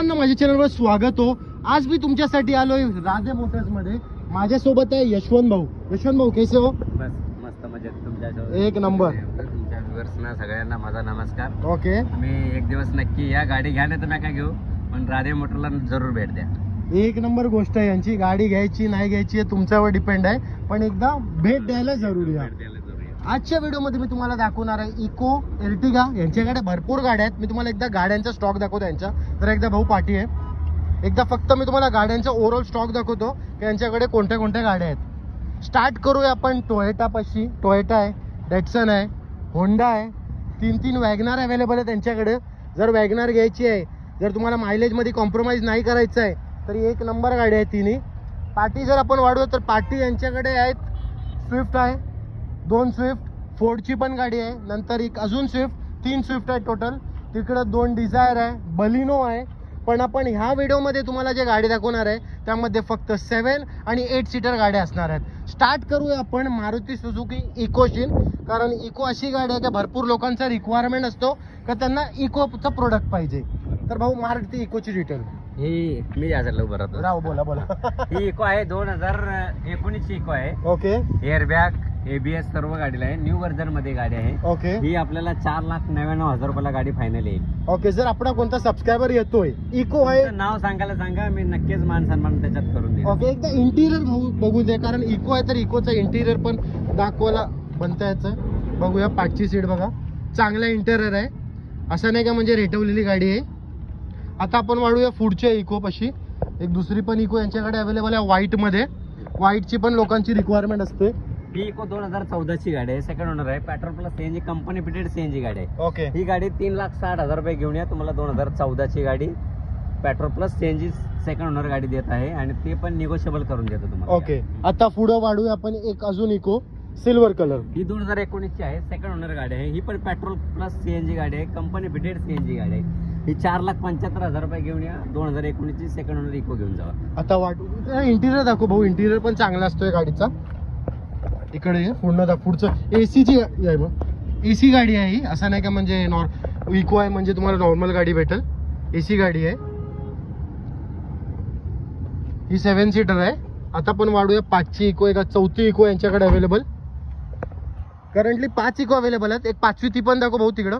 सर्वांना माझ्या चॅनलवर स्वागत हो। आज मी तुमच्यासाठी आलोय राधे मोटर्स मध्ये। माझ्यासोबत आहे यशवंत भाऊ। यशवंत भाऊ कैसे हो? बस मस्त मजेत तुमच्यासोबत एक नंबर। तुमच्या व्ह्युअर्सना सगळ्यांना माझा नमस्कार। ओके, तुम्ही एक दिवस नक्की या गाडी घ्या नाही तर नका घेऊ, पण राधे मोटरला जरूर भेट द्या। एक नंबर गोष्ट आहे यांची। गाडी घ्यायची नाही घ्यायची हे तुमच्यावर डिपेंड आहे, पण एकदा भेट द्यायला जरूर या। आजच्या व्हिडिओमध्ये मी तुम्हाला दाखवणार आहे इको, एर्टिगा। यांच्याकडे भरपूर गाड्या आहेत। मी तुम्हाला एकदा गाड्यांचा स्टॉक दाखवतो यांचा। तर एकदा भाऊ पाठी आहे, एकदा फक्त मी तुम्हाला गाड्यांचा ओव्हरऑल स्टॉक दाखवतो की यांच्याकडे कोणत्या कोणत्या गाड्या आहेत। स्टार्ट करूया आपण टोयोटा पाशी। टोयोटा आहे, डेटसन आहे, होंडा आहे, तीन वॅगनार अवेलेबल आहे त्यांच्याकडे। जर वॅगनार घ्यायची आहे, जर तुम्हाला मायलेज मध्ये कॉम्प्रोमाइज नाही करायचं आहे तर एक नंबर गाडी आहे तिन्ही। पार्टी जर आपण वाढवू तर पार्टी यांच्याकडे आहेत, स्विफ्ट आहे, 2 स्विफ्ट, फोर्डची पण गाडी आहे, नंतर एक अजून स्विफ्ट, 3 स्विफ्ट आहे टोटल। तिकडे 2 डिझायर आहे, बलिनो आहे। पण आपण ह्या व्हिडिओमध्ये तुम्हाला जे गाडी दाखवणार आहे त्यामध्ये फक्त 7 आणि 8 सीटर गाड्या असणार आहेत। स्टार्ट करूया आपण मारुती सुझुकी इकोशीन, कारण इको अशी गाडी आहे की भरपूर लोकांचा रिक्वायरमेंट असतो का त्यांना इकोचा प्रोडक्ट पाहिजे। तर भाऊ मारुती इकोची डिटेल ही मी यासाठी उभं राहतो। राव बोला बोला। ही इको आहे 2019 ची इको आहे। ओके, एअरबॅग, ABS सर्व गाडीला आहे। न्यू व्हर्जन मध्ये गाडी आहे। ओके, ही आपल्याला 4,99,000 रुपयाला गाडी फायनल येईल। ओके। जर आपला कोणता सबस्क्रायबर येतोय, इको आहे, तुमचं नाव सांगायला सांगा, मी नक्कीच मान सन्मान त्याच्यात करून देईन। ओके। एकदा इंटिरियर बघू दे, कारण इको आहे तर इकोचा इंटिरियर पण दाखवायला बनता याचं। बघूया पाठची सीट बघा, चांगला इंटिरियर आहे, असं नाही का म्हणजे रेटवलेली गाडी आहे। आता आपण वाढूया पुढच्या इको पाशी। एक दुसरी पण इको यांच्याकडे अवेलेबल आहे व्हाईट मध्ये। व्हाईटची पण लोकांची रिक्वायरमेंट असते। ही इको 2014 ची गाडी आहे, सेकंड ओनर आहे, petrol plus CNG company fitted CNG गाडी आहे। ओके, ही गाडी 3,60,000 रुपये घेऊन या। तुम्हाला 2014 ची गाडी petrol plus CNG second owner गाडी देत आहे आणि ते पण निगोशिएबल करून देतो तुम्हाला। ओके। आता पुढे वाढूया आपण एक अजून इको, सिल्वर कलर। ही 2019 ची आहे, सेकंड ओनर गाडी आहे। ही पण पेट्रोल प्लस सीएनजी गाडी आहे, कंपनी फिटेड सीएनजी गाडी आहे। ही 4,75,000 रुपये घेऊन या। 2019 ची सेकंड ओनर इको घेऊन जावा। आता इंटिरियर दाखव भाऊ, इंटिरियर पण चांगला असतोय गाडीचा। इकडे पूर्ण पुढचं एसीची आहे, मग एसी गाडी आहे ही, असं नाही का म्हणजे इको आहे म्हणजे तुम्हाला नॉर्मल गाडी भेटेल। एसी गाडी आहे ही, 7 सीटर आहे। आता पण वाढूया 5ची इको, एक 4थी इको यांच्याकडे अवेलेबल। करंटली 5 इको अवेलेबल आहेत, एक 5वी ती पण दाखव भाऊ तिकडं।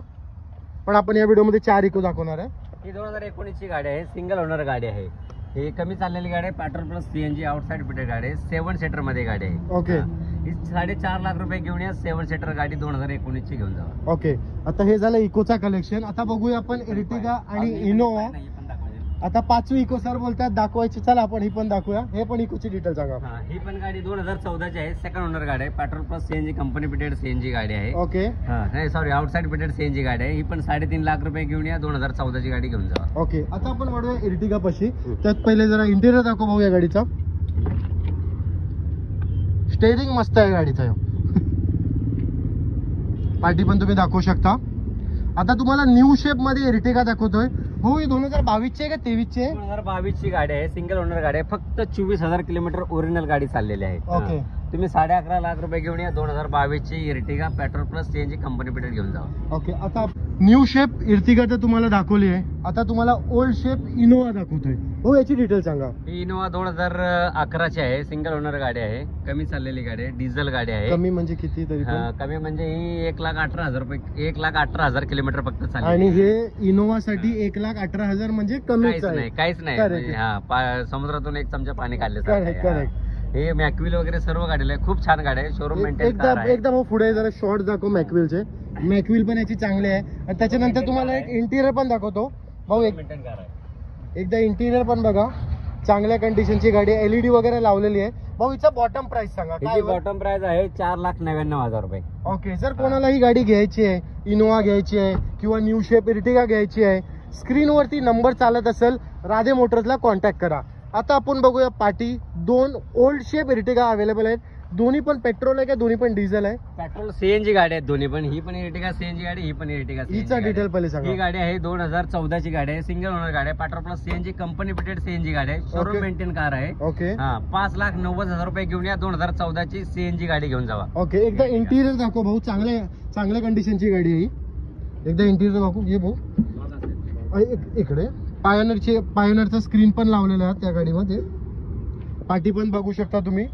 पण आपण या व्हिडिओमध्ये 4 इको दाखवणार आहे। ही 2019 ची गाडी आहे, सिंगल ओनर गाडी आहे। ही कमी चाललेली गाडी आहे, petrol plus CNG outside fitted गाडी आहे, 7 सीटर मध्ये गाडी आहे। ओके, ही 4.5 लाख रुपये घेऊन या। 7 सीटर गाडी 2019 ची घेऊन जावा। ओके। आता हे झालं इकोचा कलेक्शन। आता बघूया आपण एर्टिगा आणि इनोवा। आता 5वी इको सर बोलतात दाखवायची, चला आपण ही पण दाखवूया। हे पण इकोची डिटेल सांगा। ही पण गाडी 2014 ची आहे, सेकंड ओनर गाडी आहे, petrol plus CNG company fitted CNG गाडी आहे। ओके, नाही सॉरी, आउटसाइड फिटेड सीएनजी गाडी आहे। ही पण 3.5 लाख रुपये घेऊन या। 2014 ची गाडी घेऊन जावा। ओके। आता आपण वाढूया एर्टिगा पाशी। त्यात पहिले जरा इंटिरियर दाखव भाऊ या गाडीचा। स्टेअरिंग मस्त आहे गाडीचा, पार्टी पण तुम्ही दाखवू शकता। आता तुम्हाला न्यू शेप मध्ये एर्टिगा दाखवतोय हो। ही 2022 ची आहे का 23 ची आहे? 2022 ची गाडी आहे, सिंगल ओनर गाडी आहे, फक्त 24,000 किलोमीटर ओरिजिनल गाडी चाललेली आहे। ओके, तुम्ही 11.5 लाख रुपये घेऊन या। 2022 ची Ertiga petrol plus CNG company fitted घेऊन जावा। ओके। आता न्यू शेप एर्टिगा तर तुम्हाला दाखवली आहे, आता तुम्हाला ओल्ड शेप इनोवा दाखवतोय हो। याची डिटेल सांगा। ही इनोवा 2011 ची आहे, सिंगल ओनर गाडी आहे, कमी चाललेली गाडी आहे, डिझेल गाडी आहे। कमी म्हणजे किती तरी पण? कमी म्हणजे ही 1,18,000 रुपये, 1,18,000 किलोमीटर फक्त चालली। आणि हे इनोवा साठी 1,18,000 म्हणजे कमीच आहे? काहीच नाही। म्हणजे समुद्रातून एक चमचा पाणी काढले। हे मॅक्विल वगैरे सर्व गाडीला आहे, खूप छान गाडी आहे, शोरूम मेंटेन कार आहे। एकदा पुढे जरा शॉर्ट दाखव मॅक्विलचे। मॅक्विल पण याची चांगली आहे। आणि त्याच्यानंतर तुम्हाला एक इंटिरियर पण दाखवतो भाऊ। मेंटेन कार आहे। एकदा इंटिरियर पण बघा, चांगल्या कंडिशनची गाडी आहे, LED वगैरे लावलेली आहे भाऊ। हिचा बॉटम प्राइस सांगा काय? बॉटम प्राइस आहे 4,99,000 रुपये। ओके। जर कोणाला ही गाडी घ्यायची आहे, इनोवा घ्यायची आहे किंवा न्यू शेप एर्टिगा घ्यायची आहे, स्क्रीनवरती नंबर चालत असेल, राधे मोटर्सला कॉन्टॅक्ट करा। आता आपण बघूया party. 2 old shape Ertiga available आहेत, दोन्ही पण पेट्रोल आहे का दोन्ही पण डिझेल आहे? पेट्रोल सीएनजी गाडी आहेत दोन्ही पण। ही पण एर्टिगा सीएनजी गाडी, ही पण एर्टिगा हिचा डिटेल पहिले सांगा। ही गाडी आहे 2014 ची गाडी आहे, सिंगल ओनर गाडी आहे, petrol plus CNG company fitted CNG गाडी आहे, शोरूम मेंटेन कार आहे। ओके। 5,90,000 रुपये घेऊन या। 2014 ची सीएनजी गाडी घेऊन जावा। ओके। एकदा इंटिरियर दाखव भाऊ, चांगल्या कंडिशनची गाडी आहे ही। एकदा इंटिरियर दाखव ये भाऊ, इकडे पायोनरचा स्क्रीन पण लावलेला आहे त्या गाडीमध्ये. पाठी पण बघू शकता तुम्ही.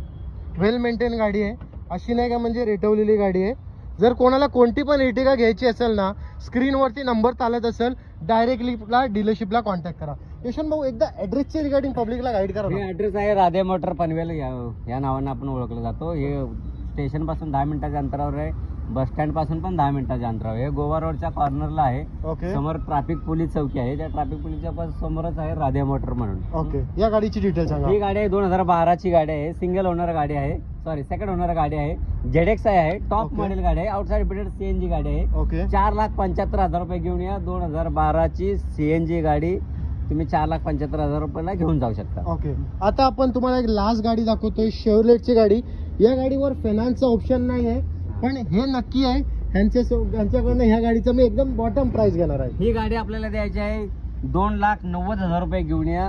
वेल मेंटेन गाडी आहे, अशी नाही का म्हणजे रेटवलेली गाडी आहे. जर कोणाला कोणती पण एर्टिगा घ्यायची असेल ना, स्क्रीनवरती नंबर चालत असेल, डायरेक्टली डीलरशिपला कॉन्टॅक्ट करा. यशवंत भाऊ एकदा ऍड्रेसची रिगार्डिंग पब्लिकला गाईड करा ना. हे ऍड्रेस आहे राधे मोटर पनवेल, या नावानं आपण ओळखलं जातो. हे स्टेशन पासून 10 मिनिटाच्या अंतरावर आहे, बस स्टँड पासून पण 10 मिनिटाच्या अंतरावर. हे गोवा रोडच्या कॉर्नरला आहे. ओके समोर ट्रॅफिक पोलीस चौकी आहे, त्या ट्रॅफिक पोलीसच्या समोरच आहे राधे मोटर म्हणून. ओके, या गाडीची डिटेल सांगा. ही गाडी आहे 2012 ची गाडी आहे, सिंगल ओनर गाडी आहे, सॉरी सेकंड ओनर गाडी आहे. ZX आहे, टॉप Okay. मॉडेल गाडी आहे, आउटसाइड फिटेड CNG गाडी आहे. ओके 4,75,000 रुपये घेऊन या. 2012 ची CNG गाडी तुम्ही 4,75,000 रुपयाला घेऊन जाऊ शकता. ओके. आता आपण तुम्हाला एक लास्ट गाडी दाखवतोय, शेवलेटची गाडी. या गाडीवर फायनान्सचा ऑप्शन नाही आहे, पण हे नक्की आहे यांच्याकडनं ह्या गाडीचं मी एकदम बॉटम प्राइस घेणार आहे. ही गाडी आपल्याला द्यायची आहे 2,90,000 रुपये घेऊन या.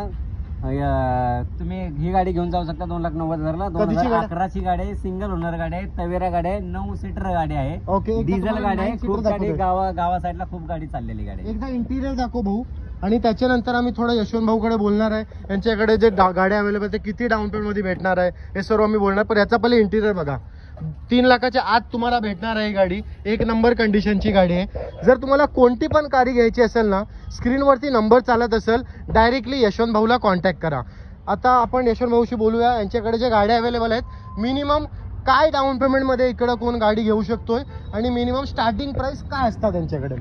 तुम्ही ही गाडी घेऊन जाऊ शकता 2,90,000ला. कधीची गाडी? 2011 ची गाडी आहे, सिंगल ओनर गाडी आहे, तवेरा गाडी आहे, 9 सीटर गाडी आहे, ओके. डिझेल गाडी आहे. 9 सीटर खूप गाडी दाखवतोय. गावा साईडला खूप गाडी चाललेली गाडी आहे. एकदा इंटिरियर दाखव भाऊ, आणि त्याच्यानंतर आम्ही थोडं यशवंत भाऊकडे बोलणार आहे. यांच्याकडे जे गाड्या अवेलेबल ते किती डाऊन पेमेंट मध्ये भेटणार आहे हे सर्व आम्ही बोलणार. पण याचा पहिले इंटिरियर बघा. 3 लाखाच्या आत तुम्हाला भेटणार आहे ही गाडी. एक नंबर कंडिशनची गाडी आहे. जर तुम्हाला कोणती पण कारी घ्यायची असेल ना, स्क्रीनवरती नंबर चालत असेल, डायरेक्टली यशवंत भाऊला कॉन्टॅक्ट करा. आता आपण यशवंत भाऊशी बोलूया. यांच्याकडे जे गाड्या अवेलेबल आहेत, मिनिमम काय डाऊन पेमेंटमध्ये इकडं कोण गाडी घेऊ शकतोय, आणि मिनिमम स्टार्टिंग प्राइस काय असतात त्यांच्याकडे.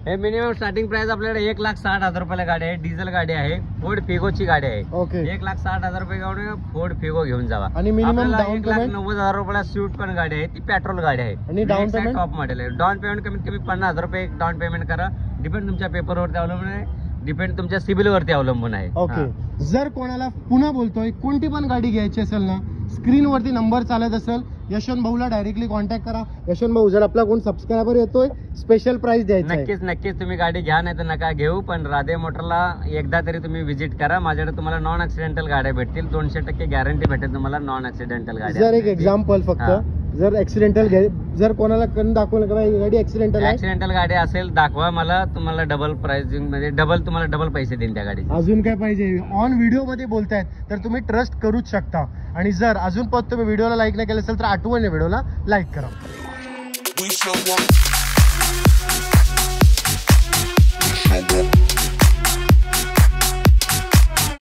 हे मिनिमम स्टार्टिंग प्राइस आपल्याकडे 1,60,000 रुपयाला गाडी आहे. डिझेल गाडी आहे, फोर्ड फिगोची गाडी आहे. ओके. 1,60,000 रुपये घेऊन फोर्ड फिगो घेऊन जावा. आणि मिनिमम डाऊन पेमेंट 1,90,000 रुपयाला स्विफ्ट पण गाडी आहे, ती पेट्रोल गाडी आहे. आणि डाऊन पेमेंट टॉप मॉडेल आहे. डाऊन पेमेंट कमीत कमी 50,000 रुपये डाऊन पेमेंट करा. डिपेंड तुमच्या पेपरवरती अवलंबून आहे, डिपेंड तुमच्या सिबिल वरती अवलंबून आहे. ओके. जर कोणाला पुन्हा बोलतोय कोणती पण गाडी घ्यायची असेल ना, स्क्रीनवरती नंबर चालत असेल, यशवंत भाऊला डायरेक्टली कॉन्टॅक्ट करा. यशवंत भाऊ, जर आपला कोण सबस्क्रायबर येतोय, स्पेशल प्राइस द्यायचा आहे. नक्कीच तुम्ही गाडी घ्या, नाही तर नका घेऊ. पण राधे मोटरला एकदा तरी तुम्ही व्हिजिट करा. माझ्याकडे तुम्हाला नॉन ऍक्सिडेंटल गाड्या भेटतील. 200% गॅरंटी भेटेल तुम्हाला नॉन ऍक्सिडेंटल गाडी. जर एक एक्झाम्पल फक्त, जर ऍक्सिडेंटल जर कोणाला करून दाखवलं का ही गाडी ऍक्सिडेंटल आहे, ऍक्सिडेंटल गाडी असेल दाखवा मला, तुम्हाला डबल प्राइसिंग मध्ये तुम्हाला डबल पैसे देईन त्या गाडी. अजून काय पाहिजे. ऑन व्हिडिओ मध्ये बोलतायत तर तुम्ही ट्रस्ट करूच शकता. आणि जर अजून पण तुम्ही व्हिडिओला लाईक नाही केलं असेल तर आठवण व्हिडिओला लाईक करा.